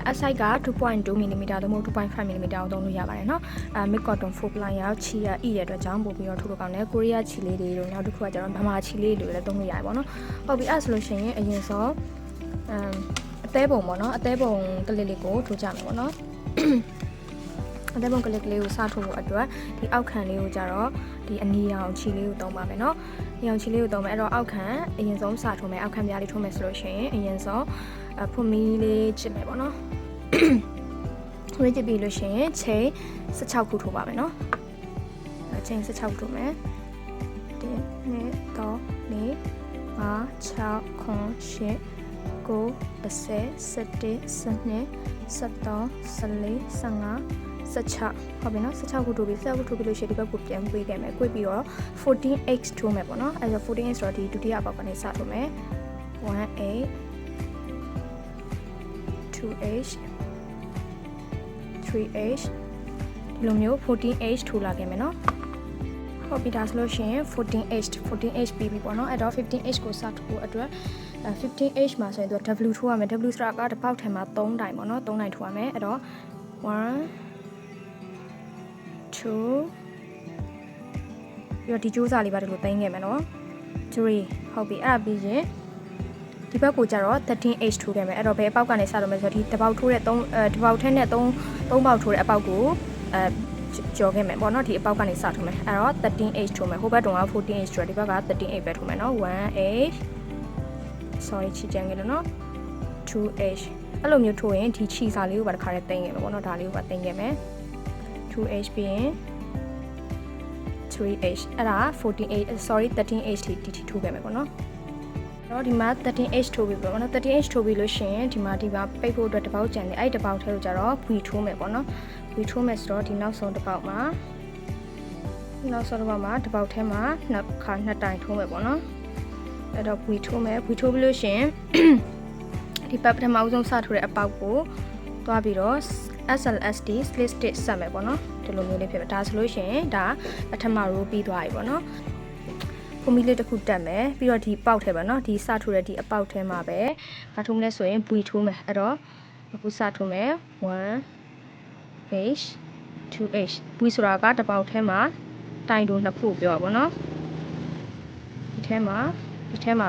အဆိုင်က 2.2mm သို့မဟုတ် 2.5mm အောင်သုံးလို့ရပါတယ်နော်mid cotton 4 ply ရောက်ချီရဤတဲ့အတွက်ကြောင့်ပို့ပြီးတော့ထိုးလို့ကောင်းတယ်ကိုရီးယားချီလေးတွေတို့နောက်တစ်ခုကကျတော့မြန်မာချီလေးတွေလည်းသုံးလို့ရတယ်ပေါ့နော်ဟုတ်ပြီအဲ့ဆိုလို့ရှိရင်အရင်ဆုံးအသေးပုံပေါ့နော်အသေးပုံကလေးလေးကိုထိုးကြမယ်ပေါ့နော်အသေးပုံကလေးကိုစထိုးဖို့အတွက်ဒီအောက်ခံလေးကိုကျတော့ဒီအနီရောင်ချီလေးကိုသုံးပါမယ်နော်ရောင်ချီလေးကိုသုံးမယ်အဲ့တော့အောက်ခံအရင်ဆုံးစထိုးမယ်အောက်ခံပြားလေးထိုးမယ်ဆိုလို့ရှိရင်အရင်ဆုံးဖွမီလေးချစ်မယ်ပေါ့နော်ဖွမီချစ်ပြီးလို့ရှိရင်ချိန်16ခုထိုးပါမယ်နော်ချိန်16ခုထိုးမယ်1 2 3 4 5 6 9 10 9 10 11 12 13 14 15 16ဟုတ်ပြီနော်16ခုထိုးပြီး16ခုထိုးပြီးလို့ရှိရင်ဒီဘက်ကိုပြန်ကွေးခဲ့မယ်ကွေးပြီးတော့ 14x ထိုးမယ်ပေါ့နော်အဲဒါ 14x ဆိုတော့ဒီဒုတိယအပေါက်ကနေစထိုးမယ် 1a 2h 3h ဒီလိုမျိုး 14h ထိုးလာခဲ့မယ်နော်ဟုတ်ပြီဒါဆိုလို့ရှိရင် 14h ပြီးပြီပေါ့နော်အဲ့တော့ 15h ကိုစထိုးဖို့အတွက် 15h မှာဆိုရင်သူ W ထိုးရမယ် W ဆိုတာကတစ်ပေါက်ထဲမှာ3တိုင်ပေါ့နော်3တိုင်ထိုးရမယ်အဲ့တော့1 2ပြီးတော့ဒီကြိုးစားလေးပါဒီလိုတိုင်းခဲ့မယ်နော်3ဟုတ်ပြီအဲ့ဒါပြီးရင်ဒီဘက်ကိုကျတော့ 13h ထိုးခဲ့မယ်အဲ့တော့ဘယ်အပေါက်ကနေစတော့မယ်ဆိုတော့ဒီတစ်ပေါက်ထိုးတဲ့တစ်ပေါက်ထဲနဲ့3ပေါက်ထိုးတဲ့အပေါက်ကိုကြော်ခဲ့မယ်ပေါ့နော်ဒီအပေါက်ကနေစထိုးမယ်အဲ့တော့ 13h ထိုးမယ်ဟိုဘက်တုန်းက 14h ထိုးတယ်ဒီဘက်က 13h ပဲထိုးမယ်နော် 1h sorry ချီကြံခဲ့လို့နော် 2h အဲ့လိုမျိုးထိုးရင်ဒီချီစာလေးကိုပါတစ်ခါတည်းတင်ခဲ့မယ်ပေါ့နော်ဒါလေးကိုပါတင်ခဲ့မယ် 2h ပြီးရင် 3h အဲ့ဒါ 14h sorry 13h ထိထိုးခဲ့မယ်ပေါ့နော်တော့ဒီမှာ 13h ထိုးပြီးပေါ့နော် 13h ထိုးပြီးလို့ရှိရင်ဒီမှာပိတ်ဖို့အတွက်တစ်ပေါက်ကျန်တယ်အဲ့တစ်ပေါက်ထဲလို့ကြတော့ V ထိုးမယ်ပေါ့နော် V ထိုးမယ်ဆိုတော့ဒီနောက်ဆုံးတစ်ပေါက်မှာတစ်ပေါက်ထဲမှာနှစ်တိုင်ထိုးမယ်ပေါ့နော်အဲ့တော့ V ထိုးမယ် V ထိုးပြီးလို့ရှိရင်ဒီပတ်ပထမအဆုံးစထိုးတဲ့အပေါက်ကိုတွားပြီးတော့ SLSD slit stitch ဆက်မယ်ပေါ့နော်ဒီလိုမျိုးလေးဖြစ်မယ်ဒါဆိုလို့ရှိရင်ဒါပထမ row ပြီးသွားပြီပေါ့နော်ဖွမီလေးတစ်ခုတက်မယ်ပြီးတော့ဒီပေါက်ထဲပါနော်ဒီစထိုးတဲ့ဒီအပေါက်ထဲမှာပဲဘာထိုးမလဲဆိုရင် V ထိုးမယ်အဲ့တော့အခုစထိုးမယ် 1h 2h V ဆိုတာကတစ်ပေါက်ထဲမှာတိုင်တို့နှစ်ခုပြောပါဘောနော်ဒီထဲမှာ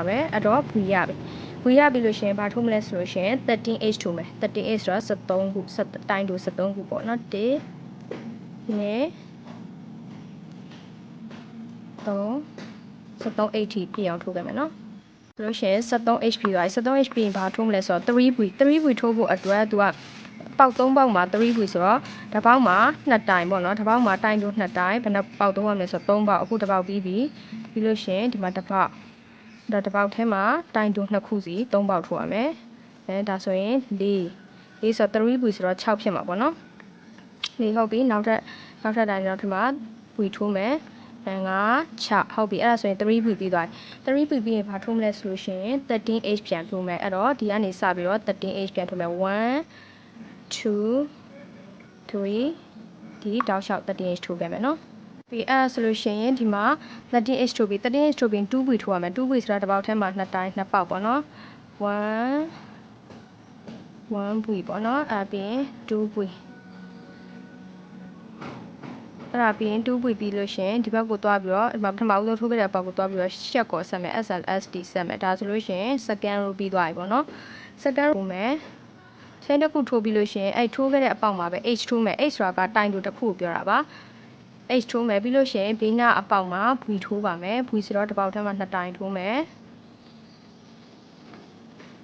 ပဲအဲ့တော့ V ရပြီV ရပြီလို့ရှိရင်ဘာထိုးမလဲဆိုလို့ရှိရင် 13h ထိုးမယ် 13h ဆိုတာ73ခုတိုင်တို့73ခုပေါ့နော်1 2 3 73h ပြည့်အောင်ထိုးခဲ့မယ်နော်ဆိုလို့ရှိရင် 73h ပြည့်သွားပြီ 73h ပြည့်ရင်ဘာထိုးမလဲဆိုတော့ 3v ထိုးဖို့အတွက်သူကပေါက်3ပေါက်မှာ 3v ဆိုတော့တစ်ပေါက်မှာ2တိုင်ပေါ့နော်တစ်ပေါက်မှာတိုင်တို့2တိုင်ဘယ်နှပေါက်သုံးရမလဲဆိုတော့3ပေါက်အခုတစ်ပေါက်ပြီးလို့ရှိရင်ဒီမှာတစ်ပေါက်ထဲမှာတိုင်တို့2ခုစီ3ပေါက်ထိုးရမယ်ဒါဆိုရင်4ဆိုတော့ 3v ဆိုတော့6ဖြစ်မှာပေါ့နော်ဟုတ်ပြီနောက်ထပ်တိုင်တော့ဒီမှာ v ထိုးမယ်5 6ဟုတ်ပြီအဲ့ဒါဆိုရင် 3v ပြီးသွားပြီ3v ပြီးရင်ဘာထိုးမလဲဆိုလို့ရှိရင် 13h ပြန်ထိုးမယ်အဲ့တော့ဒီကနေစပြီးတော့ 13h ပြန်ထိုးမယ်1 2 3ဒီတောက်လျှောက် 13h ထိုးခဲ့မယ်နော်ပြီးအဲ့ဆိုလို့ရှိရင်ဒီမှာ 13h ထိုးပြီး 2v ထိုးရမယ် 2v ဆိုတာတစ်ပေါက်ထဲမှာ2တိုင်2ပေါက်ပေါ့နော်1v ပေါ့နော်အဲ့ပြီးရင် 2v အဲ့ဒါပြီးရင် 2v ပြီးလို့ရှိရင်ဒီဘက်ကိုသွားပြီးတော့ပထမဦးဆုံးထိုးခဲ့တဲ့အပေါက်ကိုသွားပြီးတော့ရှက်ကောဆက်မယ် SLSD ဆက်မယ်ဒါဆိုလို့ရှိရင် second row ပြီးသွားပြီပေါ့နော် second row မယ်ချိန်တစ်ခုထိုးပြီးလို့ရှိရင်အဲ့ထိုးခဲ့တဲ့အပေါက်မှာပဲ H ထိုးမယ် H ဆိုတာကတိုင်တို့တစ်ခုကိုပြောတာပါ H ထိုးမယ်ပြီးလို့ရှိရင်ဘေးနားအပေါက်မှာ V ထိုးပါမယ် V ဆိုတော့တစ်ပေါက်ထဲမှာ2တိုင်ထိုးမယ်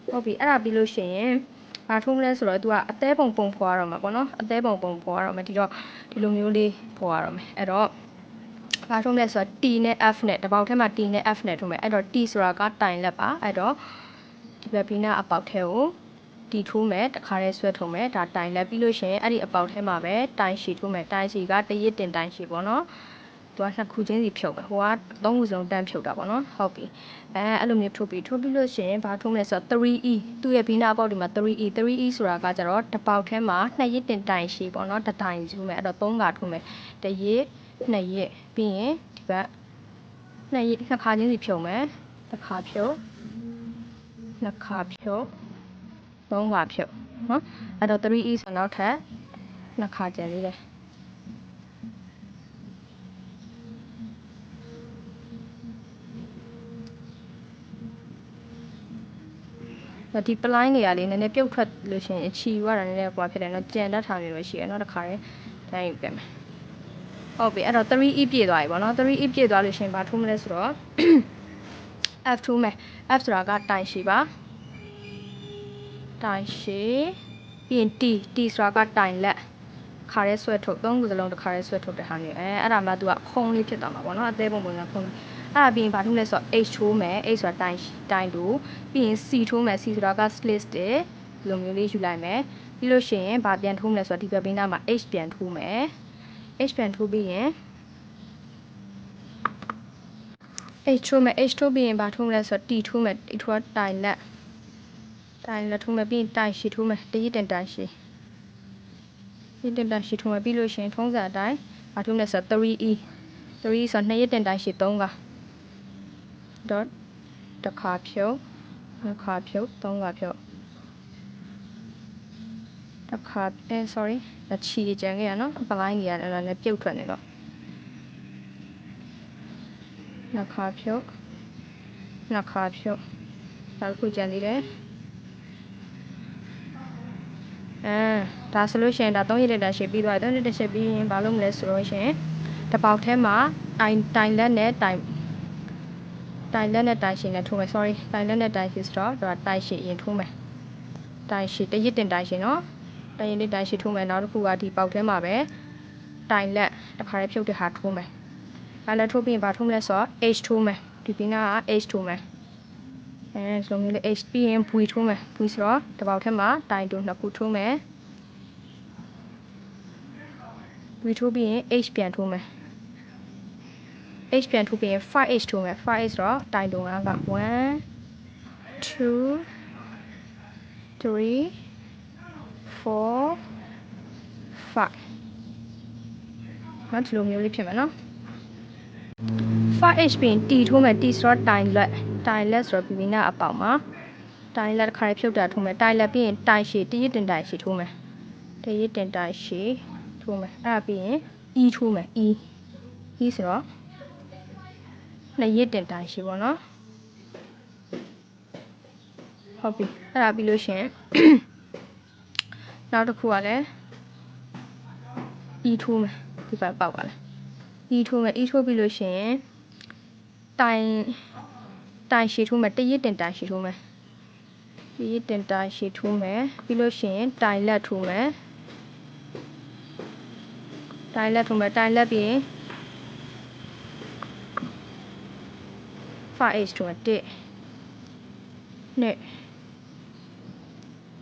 ဟုတ်ပြီအဲ့ဒါပြီးလို့ရှိရင်ဘာထိုးမလဲဆိုတော့သူကအသေးပုံဖွာရတော့မှာပေါ့နော်အသေးပုံဖွာရတော့မှာဒီလိုမျိုးလေးဖွာရတော့မယ်အဲ့တော့ဘာထိုးမလဲဆိုတော့ T နဲ့ F နဲ့တစ်ပေါက်ထဲမှာ T နဲ့ F နဲ့ထိုးမယ်အဲ့တော့ T ဆိုတာကတိုင်လက်ပါအဲ့တော့ဒီဘက်ဘေးနားအပေါက်ထဲကိုတီထိုးမယ်တခါတည်းဆွဲထုံမယ်ဒါတိုင်လက်ပြီးလို့ရှိရင်အဲ့ဒီအပေါက်ထဲမှာပဲတိုင်ရှည်ထိုးမယ်တိုင်ရှည်ကတရစ်တင်တိုင်ရှည်ပေါ့နော်သူကနှစ်ခုချင်းစီဖြုတ်မယ်ဟိုကသုံးခုစုံတန်းဖြုတ်တာပေါ့နော်ဟုတ်ပြီအဲ့လိုမျိုးထိုးပြီးလို့ရှိရင်ဘာထိုးမလဲဆိုတော့ 3e သူ့ရဲ့ဘီနာအပေါက်ဒီမှာ 3e ဆိုတာကကြတော့တစ်ပေါက်ထဲမှာနှစ်ရစ်တင်တိုင်ရှည်ပေါ့နော်တစ်တိုင်ထိုးမယ်အဲ့တော့3ခါထိုးမယ်တရစ်နှစ်ရစ်ပြီးရင်ဒီဘက်နှစ်ရစ်နှစ်ခါချင်းစီဖြုတ်မယ်တစ်ခါဖြုတ်နှစ်ခါဖြုတ်3ခါဖြုတ် နော်အဲ့တော့ 3e ဆိုနောက်ထပ်နှစ်ခါကျန်သေးတယ်ဒီပလိုင်းနေရာလေးနည်းနည်းပြုတ်ထွက်လို့ရှိရင်ချီရတာနည်းနည်းကွာဖြစ်တယ်နော်ကြံတတ်ထောင်နေလို့ရှိရနော်တခါတည်းတိုင်းယူပြမယ်ဟုတ်ပြီအဲ့တော့ 3e ပြည့်သွားပြီပေါ့နော် 3e ပြည့်သွားလို့ရှိရင်ဘာထိုးမလဲဆိုတော့ f ထိုးမယ် f ဆိုတာကတိုင်ရှိပါတိုင်ရှိပြီးရင် t ဆိုတာကတိုင်လက်ခါရဲဆွဲထုတ်သုံးခုစလုံးတစ်ခါရဲဆွဲထုတ်တဲ့ဟာမျိုးအဲ့ဒါမှသူကခုံးလေးဖြစ်သွားမှာပေါ့နော်အသေးပုံပုံစံခုံးအဲ့ဒါပြီးရင်ဘာထိုးလဲဆိုတော့ h ထိုးမယ် h ဆိုတာတိုင်တူပြီးရင် c ထိုးမယ် c ဆိုတာက slit တဲ့ဒီလိုမျိုးလေးယူလိုက်မယ်ပြီးလို့ရှိရင်ဘာပြန်ထိုးမလဲဆိုတော့ဒီဘက်ဘေးနားမှာ h ပြန်ထိုးမယ် h ပြန်ထိုးပြီးရင် h ထိုးမယ် h ထိုးပြီးရင်ဘာထိုးမလဲဆိုတော့ t ထိုးမယ် t ထိုးတိုင်လက်ထိုးမယ်ပြီးရင်တိုင်ရှိထိုးမယ်တရစ်တင်တိုင်ရှိတင်ရှိထိုးမယ်ပြီးလို့ရှိရင်ထုံးစံအတိုင်းဘာထိုးမလဲဆိုတော့ 3e ဆိုတော့2ရက်တင်တိုင်ရှိ3က dot တစ်ခါဖြုတ်နှစ်ခါဖြုတ်3ခါဖြုတ်တစ်ခါsorry လက်ချီကြံခဲ့ရနော်ပလိုင်းကြီးရတယ်အဲ့ဒါလည်းပြုတ်ထွက်နေတော့နှစ်ခါဖြုတ်နှစ်ခါဖြုတ်ဒါခုကြံသေးတယ်ဒါဆိုလို့ရှိရင်ဒါ3ရက်တက်ရှိပြီးသွားတယ်3ရက်တက်ရှိပြီးရင်ဘာလုပ်မလဲဆိုလို့ရှိရင်တစ်ပေါက်ထဲမှာတိုင်လက်နဲ့တိုင်ရှင်နဲ့ထိုးမယ် sorry တိုင်လက်နဲ့တိုင်ရှင်ဆိုတော့ဒါတိုင်ရှင်ရင်ထိုးမယ်တိုင်ရှင်တရစ်တင်တိုင်ရှင်နော်တိုင်ရင်တိုင်ရှင်ထိုးမယ်နောက်တစ်ခုကဒီပေါက်ထဲမှာပဲတိုင်လက်တစ်ခါလေးဖြုတ်တဲ့ဟာထိုးမယ်လက်ထိုးပြီးရင်ဘာထိုးမလဲဆိုတော့ h ထိုးမယ်ဒီပင်က h ထိုးမယ်ဆိုမျိုးလေး h ပြီးရင် v ထိုးမယ် v ဆိုတော့တစ်ပေါက်ထဲမှာတိုင်တူနှစ်ခုထိုးမယ် v ထိုးပြီးရင် h ပြန်ထိုးမယ် h ပြန်ထိုးပြီးရင် 5h ထိုးမယ် 5h ဆိုတော့တိုင်တူက1 2 3 4 5နောက်ဒီလိုမျိုးလေးဖြစ်မယ်နော် 5h ပြီးရင် t ထိုးမယ် t ဆိုတော့တိုင်လက်ဆိုတော့ပြီးနာအပေါက်မှာတိုင်လက်တစ်ခါဖြုတ်တာထိုးမယ်တိုင်လက်ပြီးရင်တိုင်ရှည်တရစ်တင်တိုင်ရှည်ထိုးမယ်တရစ်တင်တိုင်ရှည်ထိုးမယ်အဲ့ဒါပြီးရင် e ထိုးမယ် e ဆိုတော့2ရစ်တင်တိုင်ရှည်ပေါ့နော်ဟုတ်ပြီအဲ့ဒါပြီးလို့ရှင်နောက်တစ်ခုကလည်း e ထိုးမယ်ဒီဘက်ပေါက်ပါလား e ထိုးမယ် e ထိုးပြီးလို့ရှင်တိုင်ရှည်ထိုးမယ်တရစ်တင်တိုင်ရှည်ထိုးမယ်တရစ်တင်တိုင်ရှည်ထိုးမယ်ပြီးလို့ရှင်တိုင်လက်ထိုးမယ်တိုင်လက်ပြီးရင် 5h ထိုးမယ်1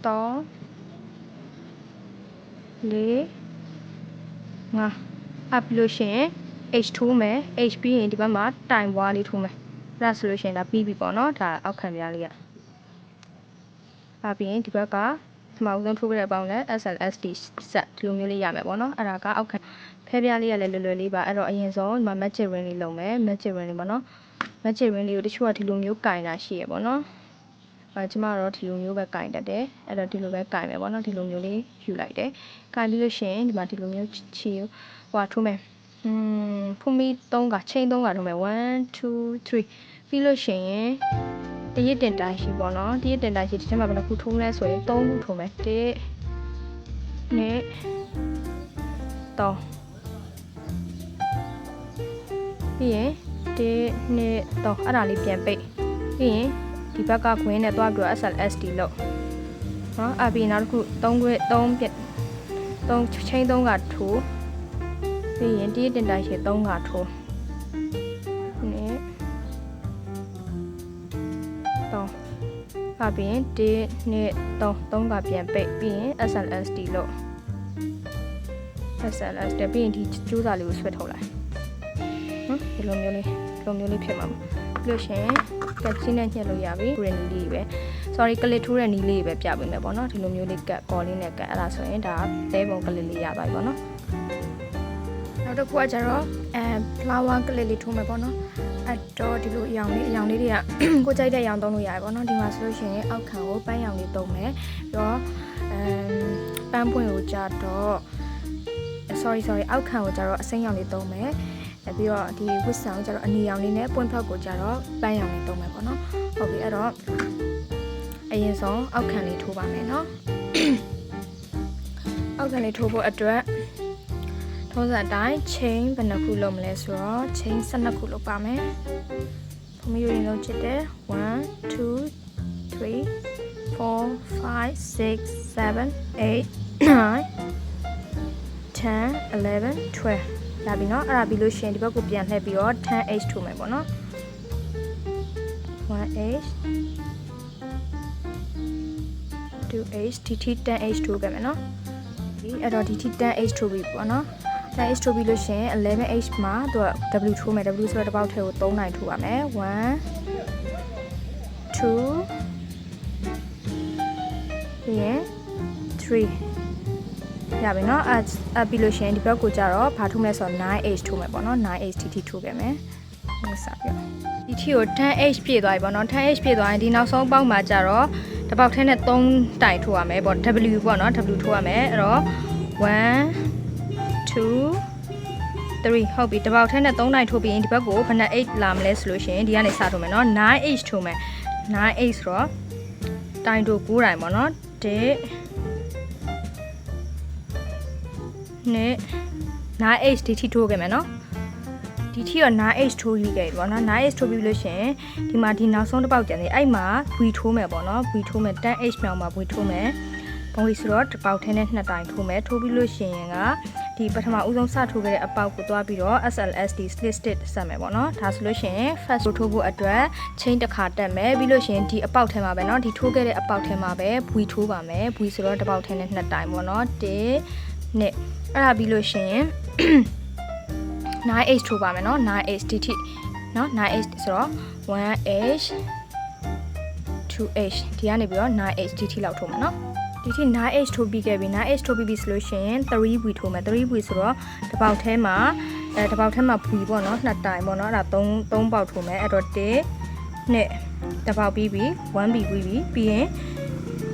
2 3 4 5up လို့ရှိရင် h ထိုးမယ် h ပြီးရင်ဒီဘက်မှာတိုင်ဝါးလေးထိုးမယ်အဲ့ဒါဆိုလို့ရှိရင်ဒါပြီးပြီပေါ့နော်ဒါအောက်ခံပြားလေးပြီးရင်ဒီဘက်ကဒီမှာဦးဆုံးထိုးခဲ့တဲ့အပေါင်းလဲ SLSD set ဒီလိုမျိုးလေးရမယ်ပေါ့နော်အဲ့ဒါကအောက်ခံဖဲပြားလေးကလည်းလွယ်လွယ်လေးပါအဲ့တော့အရင်ဆုံးဒီမှာ magic ring လေးလုပ်မယ် magic ring လေးပေါ့နော် magic ring လေးကိုတချို့ကဒီလိုမျိုးကင်တာရှိရပေါ့နော်ကျမတို့ဒီလိုမျိုးပဲကင်တတ်တယ်အဲ့တော့ဒီလိုပဲကင်မယ်ပေါ့နော်ဒီလိုမျိုးလေးယူလိုက်တယ်ကင်ပြီးလို့ရှိရင်ဒီမှာဒီလိုမျိုးချီဟိုထိုးမယ်ဖုန်းမီ3ကချိန်3ကထိုးမယ်1 2 3ပြီးလို့ရှိရင်တရစ်တင်တိုင်ရှိပေါ့နော်တရစ်တင်တိုင်ရှိဒီထဲမှာဘယ်နှခုထိုးမလဲဆိုရင်3ခုထိုးမယ်1 2 3ပြီးရင်1 2 3အဲ့ဒါလေးပြန်ပိတ်ပြီးရင်ဒီဘက်ကခွင်းနဲ့တွားပြီးတော့ SLSD လို့နော်အပြီးနောက်တစ်ခု3ခွင်း3ပြ3ချိန်3ကထိုးပြီးရင်တရစ်တင်တိုင်ရှိ3ကထိုးနဲ့3ပြီးရင်1 2 3ကပြန်ပိတ်ပြီးရင် SLSD လို့ SLSD ပြီးရင်ဒီကျိုးစာလေးကိုဆွဲထုတ်လိုက်ဒီလိုမျိုးလေးဖြစ်မှာပြီးလို့ရှင်ကတ်ချင်းနဲ့ညှက်လို့ရပြီဂရင်းလေးပဲ sorry ကလစ်ထိုးတဲ့နီးလေးပဲပြပေးမယ်ပေါ့နော်ဒီလိုမျိုးလေးကတ်ကော်လေးနဲ့ကတ်အဲ့ဒါဆိုရင်ဒါသဲပုံကလစ်လေးရသွားပြီပေါ့နော်နောက်တစ်ခုကကျတော့flower ကလစ်လေးထိုးမယ်ပေါ့နော်အဲ့တော့ဒီလိုအရောင်လေးတွေကကိုကြိုက်တဲ့အရောင်သုံးလို့ရတယ်ပေါ့နော်ဒီမှာဆိုလို့ရှိရင်အောက်ခံကိုပန်းရောင်လေးသုံးမယ်ပြီးတော့ ပန်းပွင့်ကိုကြတော့ sorry အောက်ခံကိုကြတော့အစိမ်းရောင်လေးသုံးမယ်ပြီးတော့ဒီဝစ်ဆန်ကိုကြတော့အနီရောင်လေးနဲ့ပွင့်ဖောက်ကိုကြတော့ပန်းရောင်လေးသုံးမယ်ပေါ့နော်ဟုတ်ပြီအဲ့တော့အရင်ဆုံးအောက်ခံလေးထိုးပါမယ်နော်အောက်ခံလေးထိုးဖို့အတွက်ထုံးစံအတိုင်း chain ဘယ်နှခုလုပ်မလဲဆိုတော့ chain 12ခုလုပ်ပါမယ်ဖမီးရင်းလုံးချစ်တယ်1 2 3 4 5 6 7 8 9 10 11 12လာပြီเนาะအဲ့ဒါပြီးလို့ရှိရင်ဒီဘက်ကိုပြန်လှည့်ပြီးတော့ 10h ထိုးမယ်ပေါ့နော် 1h 2h ဒီထိ 10h ထိုးခဲ့မယ်เนาะဒီအဲ့တော့ဒီထိ 10h ထိုးပြီပေါ့နော် 10h ထိုးပြီးလို့ရှိရင် 11h မှာသူက W ထိုးမယ် W ဆိုတော့တစ်ပေါက်ထဲကို3နိုင်ထိုးပါမယ်1 2ပြီးရင်3ရပြီเนาะအဲ့ပြီးလို့ရှိရင်ဒီဘက်ကိုကြတော့ဘာထိုးမလဲဆိုတော့ 9h ထိုးမယ်ပေါ့နော် 9h ထိထိုးခဲ့မယ်ဟိုစပြဒီထိကို 10h ပြည့်သွားပြီပေါ့နော် 10h ပြည့်သွားရင်ဒီနောက်ဆုံးပေါက်မှာကြတော့တစ်ပေါက်ထဲနဲ့3တိုင်ထိုးရမယ်ပေါ့ W ပေါ့နော် W ထိုးရမယ်အဲ့တော့1 2 3ဟုတ်ပြီတစ်ပေါက်ထဲနဲ့3တိုင်ထိုးပြီးရင်ဒီဘက်ကိုဘယ်နှ 8လာမလဲဆိုလို့ရှိရင်ဒီကနေစထိုးမယ်နော် 9h ထိုးမယ် 9h ဆိုတော့တိုင်တို9တိုင်ပေါ့နော်1 နဲ့ 9h ဒီထိထိုးခဲ့မယ်နော်ဒီထိတော့ 9h ထိုးပြီးခဲ့ပြီပေါ့နော် 9h ထိုးပြီးလို့ရှိရင်ဒီမှာဒီနောက်ဆုံးတစ်ပေါက်ကျန်သေးအဲ့မှာ V ထိုးမယ်ပေါ့နော် V ထိုးမယ် 10h မြောက်မှာ V ထိုးမယ်ဘုံကြီးဆိုတော့တစ်ပေါက်ထဲနဲ့2တိုင်ထိုးမယ်ထိုးပြီးလို့ရှိရင်ကဒီပထမဦးဆုံးစထိုးခဲ့တဲ့အပေါက်ကိုတွားပြီးတော့ SLSD split stitch ဆက်မယ်ပေါ့နော်ဒါဆိုလို့ရှိရင် first ထိုးဖို့အတွက် chain တစ်ခါတက်မယ်ပြီးလို့ရှိရင်ဒီအပေါက်ထဲမှာပဲเนาะဒီထိုးခဲ့တဲ့အပေါက်ထဲမှာပဲ V ထိုးပါမယ် V ဆိုတော့တစ်ပေါက်ထဲနဲ့2တိုင်ပေါ့နော်1နဲ့အဲ့ဒါပြီးလို့ရှိရင် 9h ထိုးပါမယ်เนาะ 9h ဒီထိเนาะ 9h ဆိုတော့ 1h 2h ဒီကနေပြီးတော့ 9h ဒီထိလောက်ထိုးမယ်เนาะဒီထိ 9h ထိုးပြီးခဲ့ပြီ 9h ထိုးပြီးပြီဆိုလို့ရှိရင် 3v ထိုးမယ် 3v ဆိုတော့တစ်ပေါက်ထဲမှာတစ်ပေါက်ထဲမှာ v ပေါ့เนาะ2တိုင်ပေါ့เนาะအဲ့ဒါ3ပေါက်ထိုးမယ်အဲ့တော့1နဲ့တစ်ပေါက်ပြီးပြီ 1v ပြီးပြီပြီးရင်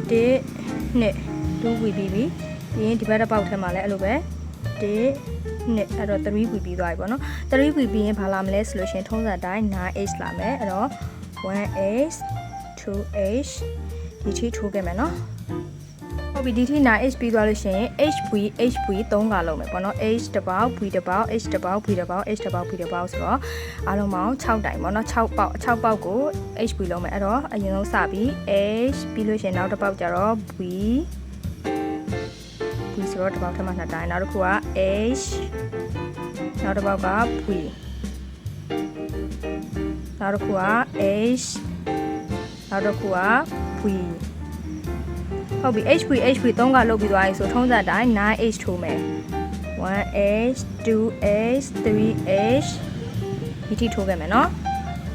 1နဲ့ 2v ပြီးပြီပြီးရင်ဒီဘက်တစ်ပေါက်ထဲမှာလည်းအဲ့လိုပဲ1နဲ့အဲ့တော့ 3v ပြီးသွားပြီပေါ့နော် 3v ပြီးရင်ဘာလာမလဲဆိုလို့ရှိရင်ထုံးစံအတိုင်း 9h လာမယ်အဲ့တော့ 1h 2h ဒီထိထိုးခဲ့မယ်နော်ဟုတ်ပြီဒီထိ 9h ပြီးသွားလို့ရှိရင် hv 3ခါလုံးမယ်ပေါ့နော် h တစ်ပေါက် v တစ်ပေါက် h တစ်ပေါက် v တစ်ပေါက် h တစ်ပေါက် v တစ်ပေါက်ဆိုတော့အားလုံးပေါင်း6တိုင်ပေါ့နော်6ပေါက်ကို hv လုံးမယ်အဲ့တော့အရင်ဆုံးစပြီး h ပြီးလို့ရှိရင်နောက်တစ်ပေါက်ကျတော့ v ဆိုတော့တစ်ပေါက်ထဲမှာ2တိုင်နောက်တစ်ခုက h နောက်တစ်ပေါက်က v နောက်တစ်ခုက h နောက်တစ်ခုက v ဟုတ်ပြီ hv 3ကလုပ်ပြီးသွားပြီဆိုထုံးစံအတိုင်း 9h ထိုးမယ် 1h 2h 3h ဒီထိထိုးခဲ့မယ်နော်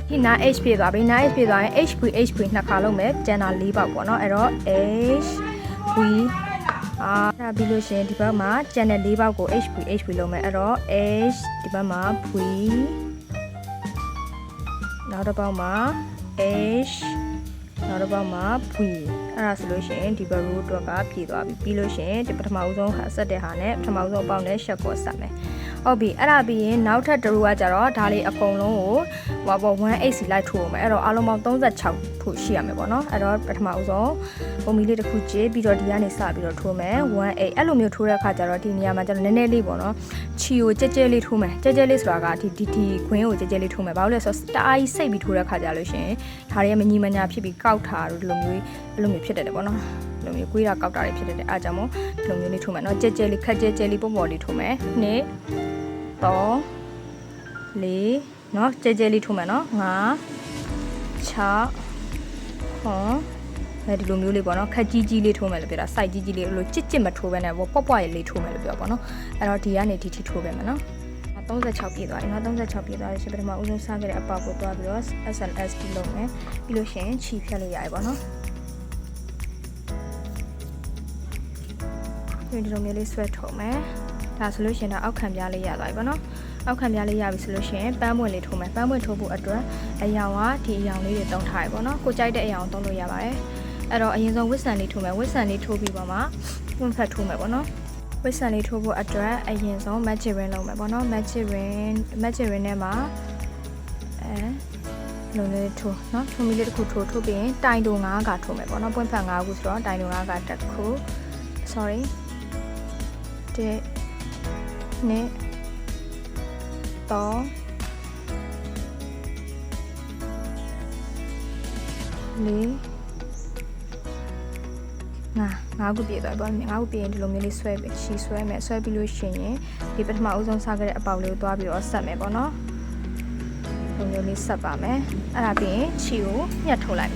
ဒီ 9h ပြည့်သွားပြီ 9h ပြည့်သွားရင် hv နှစ်ခါလုပ်မယ်ကျန်တာ4ပေါက်ပေါ့နော်အဲ့တော့ h v အဲ့ပြီးလို့ရှိရင်ဒီဘက်မှာကျန်တဲ့4ပေါက်ကို hv လုပ်မယ်အဲ့တော့ h ဒီဘက်မှာ v နောက်တစ်ပေါက်မှာ h နောက်တစ်ပေါက်မှာ v အဲ့ဒါဆိုလို့ရှိရင်ဒီဘက် row အတွက်ကပြည့်သွားပြီပြီးလို့ရှိရင်ဒီပထမဦးဆုံးဆက်တဲ့ဟာနဲ့ပထမဦးဆုံးအပေါက်နဲ့ shot ကိုဆက်မယ်ဟုတ်ပြီအဲ့ဒါပြီးရင်နောက်ထပ်တစ် row ကကြတော့ဒါလေးအကုန်လုံးကိုဟိုပေါ့ 1h လိုက်ထိုးမယ်အဲ့တော့အားလုံးပေါင်း36ထိုးရှိရမယ်ပေါ့နော်အဲ့တော့ပထမဦးဆုံးပုံမီလေးတစ်ခုကြည့်ပြီးတော့ဒီကနေစပြီးတော့ထိုးမယ် 1h အဲ့လိုမျိုးထိုးတဲ့အခါကျတော့ဒီနေရာမှာကျတော့နည်းနည်းလေးပေါ့နော်ချီကိုကြဲကြဲလေးထိုးမယ်ကြဲကြဲလေးဆိုတာကဒီခွင်းကိုကြဲကြဲလေးထိုးမယ်ဘာလို့လဲဆိုတော့တအားကြီးစိတ်ပြီးထိုးတဲ့အခါကျလို့ရှိရင်ဒါတွေကမညီမညာဖြစ်ပြီးကောက်တာတို့ဒီလိုမျိုးဖြစ်တတ်တယ်ပေါ့နော်ဒီလိုမျိုးကွေးတာကောက်တာတွေဖြစ်တတ်တယ်အားကြောင့်မို့ဒီလိုမျိုးလေးထိုးမယ်နော်ကြဲကြဲလေးခက်ကြဲကြဲလေးပေါ့လေးထိုးမယ်2 3 4နော်ကြဲကြဲလေးထိုးမယ်နော်5 6 ဒီလိုမျိုးလေးပေါ့နော်ခက်ကြီးကြီးလေးထိုးမယ်လို့ပြောတာစိုက်ကြီးကြီးလေးလို့ကြစ်မထိုးဘဲနဲ့ပေါ့ပွားရလေးထိုးမယ်လို့ပြောပါတော့အဲ့တော့ဒီကနေဒီထိထိုးပဲမယ်နော်36ပြည့်သွားပြီနော်36ပြည့်သွားပြီဆိုပထမဦးဆုံးစခဲ့တဲ့အပေါက်ကိုတွားပြီးတော့ SLSD လုပ်မယ်ပြီးလို့ရှိရင်ခြီဖြတ်လို့ရပြီပေါ့နော်ဒီလိုမျိုးလေးဆွဲထုံမယ်ဒါဆိုလို့ရှိရင်တော့အောက်ခံပြားလေးရသွားပြီပေါ့နော်အောက်ခံပြားလေးရပြီဆိုလို့ရှိရင်ပန်းပွင့်လေးထိုးမယ်ပန်းပွင့်ထိုးဖို့အတွက်အရောင်ကဒီအရောင်လေးတွေတုံးထားရပေါ့နော်ကိုကြိုက်တဲ့အရောင်တုံးလို့ရပါတယ် အဲ့တော့အရင်ဆုံးဝစ်ဆန်လေးထိုးမယ်ဝစ်ဆန်လေးထိုးပြီးပါမှပွင့်ဖက်ထိုးမယ်ပေါ့နော်ဝစ်ဆန်လေးထိုးဖို့အတွက်အရင်ဆုံး magic ring လုပ်မယ်ပေါ့နော် magic ring ထဲမှာလုံးလေးထိုးနော်ထုံမီလေးတစ်ခုထိုးပြီးရင်တိုင်တို9ကထိုးမယ်ပေါ့နော်ပွင့်ဖက်9ခုဆိုတော့တိုင်တို9ကတစ်ခု sorry တဲ့နဲ့တော့လေးငါးခုပြည့်သွားပြီပေါ့ငါးခုပြည့်ရင်ဒီလိုမျိုးလေးဆွဲပြီးချီဆွဲမယ်ဆွဲပြီးလို့ရှိရင်ဒီပထမအဆုံးစားခဲ့တဲ့အပေါက်လေးကိုသွားပြီးတော့ဆက်မယ်ပေါ့နော်ဒီလိုမျိုးလေးဆက်ပါမယ်အဲ့ဒါပြီးရင်ချီကိုညှက်ထုတ်လိုက်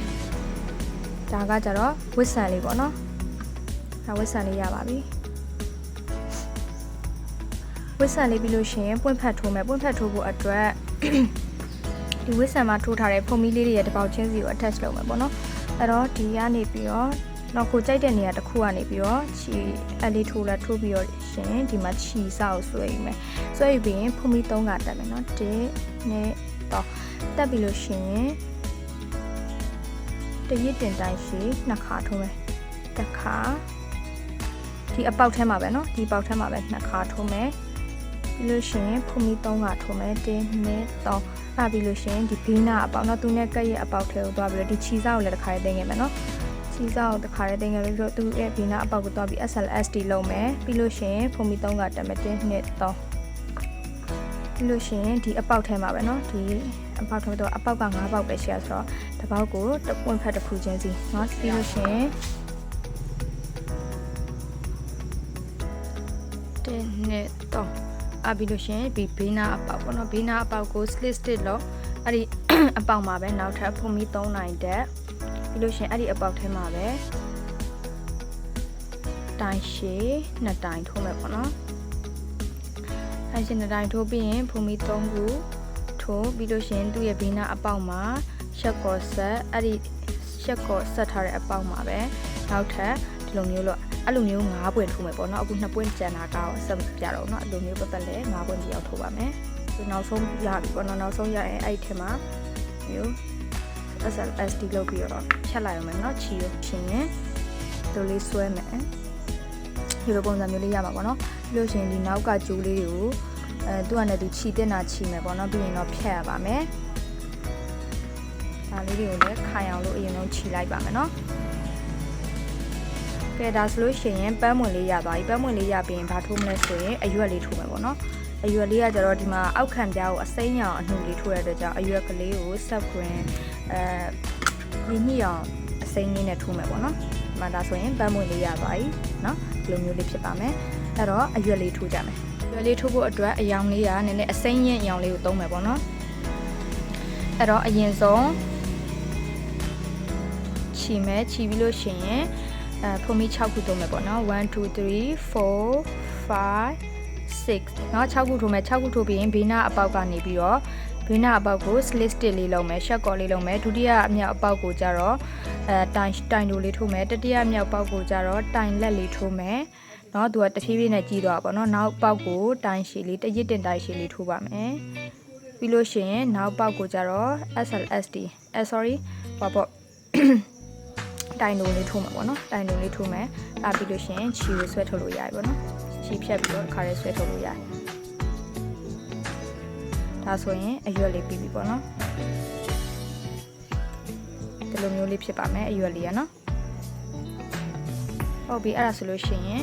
ဒါကကြတော့ဝစ်ဆန်လေးပေါ့နော်ဒါဝစ်ဆန်လေးရပါပြီဝစ်ဆန်လေးပြီးလို့ရှိရင်ပွင့်ဖက်ထိုးမယ်ပွင့်ဖက်ထိုးဖို့အတွက်ဒီဝစ်ဆန်မှာထိုးထားတဲ့ဖုံမီလေးတွေရဲ့တစ်ပေါက်ချင်းစီကို attach လုပ်မယ်ပေါ့နော်အဲ့တော့ဒီကနေပြီးတော့နောက်ကိုကြိုက်တဲ့နေရာတစ်ခုကနေပြီးတော့ချီအလေးထိုးပြီးတော့ရှင်ဒီမှာချီစအောင်ဆွဲယူမယ်ဆွဲယူပြီးရင်ဖုံမီ3ကတက်မယ်နော်1နဲ့တော့တက်ပြီးလို့ရှင်တရစ်တင်တိုင်းရှိနှစ်ခါထိုးမယ်တစ်ခါဒီအပေါက်ထဲမှာပဲเนาะဒီပေါက်ထဲမှာပဲနှစ်ခါထိုးမယ်ပြီးလို့ရှိရင်ဖုံမီ3ကထိုးမယ်1 2 3အဲ့ပြီးလို့ရှိရင်ဒီဘီနာအပေါက်เนาะသူနဲ့ကက်ရဲ့အပေါက်ထဲကိုသွားပြီးတော့ဒီချီစားကိုလည်းတစ်ခါလေးတင်ခဲ့မယ်เนาะချီစားကိုတစ်ခါလေးတင်ခဲ့ပြီးတော့သူရဲ့ဘီနာအပေါက်ကိုသွားပြီး SLSD လုံးမယ်ပြီးလို့ရှိရင်ဖုံမီ3ကတက်မယ်1 2 3ပြီးလို့ရှိရင်ဒီအပေါက်ထဲမှာပဲเนาะဒီအပေါက်ထဲတော့အပေါက်က9ပေါက်ပဲရှိရဆိုတော့တစ်ပေါက်ကိုတစ်ပွင့်ဖက်တစ်ခုချင်းစီเนาะပြီးလို့ရှိရင်1 2 3အပြီးလို့ရှင်ဒီဘေးနာအပေါက်ပေါ့နော်ဘေးနာအပေါက်ကို slit လို့အဲ့ဒီအပေါက်မှာပဲနောက်ထပ်ဖုံမီ3နိုင်တက်ပြီးလို့ရှင်အဲ့ဒီအပေါက်ထဲမှာပဲတိုင်ရှည်2တိုင်ထိုးမယ်ပေါ့နော်တိုင်ရှည်2တိုင်ထိုးပြီးရင်ဖုံမီ3ခုထိုးပြီးလို့ရှင်သူ့ရဲ့ဘေးနာအပေါက်မှာရှက်ကော်ဆက်အဲ့ဒီရှက်ကော်ဆက်ထားတဲ့အပေါက်မှာပဲနောက်ထပ်ဒီလိုမျိုးလို့အဲ့လိုမျိုး9ပွင့်ထိုးမယ်ပေါ့နော်အခု2ပွင့်ကျန်တာကတော့ဆက်ပြတော့เนาะအဲ့လိုမျိုးပတ်သက်လဲ9ပွင့်ကြီးအောင်ထိုးပါမယ်ဒီနောက်ဆုံးရပြီပေါ့နော်နောက်ဆုံးရရင်အဲ့ဒီထဲမှာမျိုး SLSD လုပ်ပြီးတော့ဖြတ်လိုက်ရမယ်เนาะချီရချင်းရင်ဒီလေးဆွဲမယ်ဒီလိုပုံစံမျိုးလေးရမှာပေါ့နော်ပြီးလို့ရှိရင်ဒီနောက်ကကျိုးလေးတွေကိုသူ့အနေနဲ့သူချီတက်တာချီမယ်ပေါ့နော်ပြီးရင်တော့ဖြတ်ရပါမယ်ဒါလေးတွေကိုလည်းခိုင်အောင်လို့အရင်ဆုံးချီလိုက်ပါမယ်เนาะကဲဒါဆိုလို့ရှိရင်ပန်းမွန်လေးရသွားပြီပန်းမွန်လေးရပြီးရင်ဘာထိုးမလဲဆိုရင်အရွက်လေးထိုးမယ်ပေါ့နော်အရွက်လေးကကျတော့ဒီမှာအောက်ခံပြားကိုအစိမ်းရောင်အနှုတ်လေးထိုးရတဲ့အတွက်ကြောင့်အရွက်ကလေးကို sub green ဒီညအောင်အစိမ်းလေးနဲ့ထိုးမယ်ပေါ့နော်ဒီမှာဒါဆိုရင်ပန်းမွန်လေးရသွားပြီနော်ဒီလိုမျိုးလေးဖြစ်ပါမယ်အဲ့တော့အရွက်လေးထိုးကြမယ်အရွက်လေးထိုးဖို့အတွက်အယောင်လေးကနည်းနည်းအစိမ်းရင်အယောင်လေးကိုသုံးမယ်ပေါ့နော်အဲ့တော့အရင်ဆုံးချီမယ်ချီပြီးလို့ရှိရင်ဖုံမီ6ခုထိုးမယ်ပေါ့နော်1 2 3 4 5 6เนาะ6ခုထိုးမယ်6ခုထိုးပြီးရင်ဘေးနာအပေါက်ကနေပြီးတော့ဘေးနာအပေါက်ကို slit လေးလုပ်မယ်ရှက်ကော်လေးလုပ်မယ်ဒုတိယအမြောက်အပေါက်ကိုကြတော့တိုင်တိုလေးထိုးမယ်တတိယအမြောက်ပေါက်ကိုကြတော့တိုင်လက်လေးထိုးမယ်เนาะသူကတဖြည်းဖြည်းနဲ့ကြီးသွားပါပေါ့နော်နောက်ပေါက်ကိုတိုင်ရှည်လေးတရစ်တင်တိုင်ရှည်လေးထိုးပါမယ်ပြီးလို့ရှိရင်နောက်ပေါက်ကိုကြတော့ SLSD sorry ဘာပေါ့တိုင်တိုလေးထိုးမှာပေါ့နော်တိုင်တိုလေးထိုးမယ်ဒါပြီးလို့ရှိရင်ချီကိုဆွဲထုတ်လို့ရတယ်ပေါ့နော်ချီဖြတ်ပြီးတော့တစ်ခါလေးဆွဲထုတ်လို့ရတယ်ဒါဆိုရင်အရွက်လေးပြီးပြီပေါ့နော်ဒီလိုမျိုးလေးဖြစ်ပါမယ်အရွက်လေးရနော်ဟုတ်ပြီအဲ့ဒါဆိုလို့ရှိရင်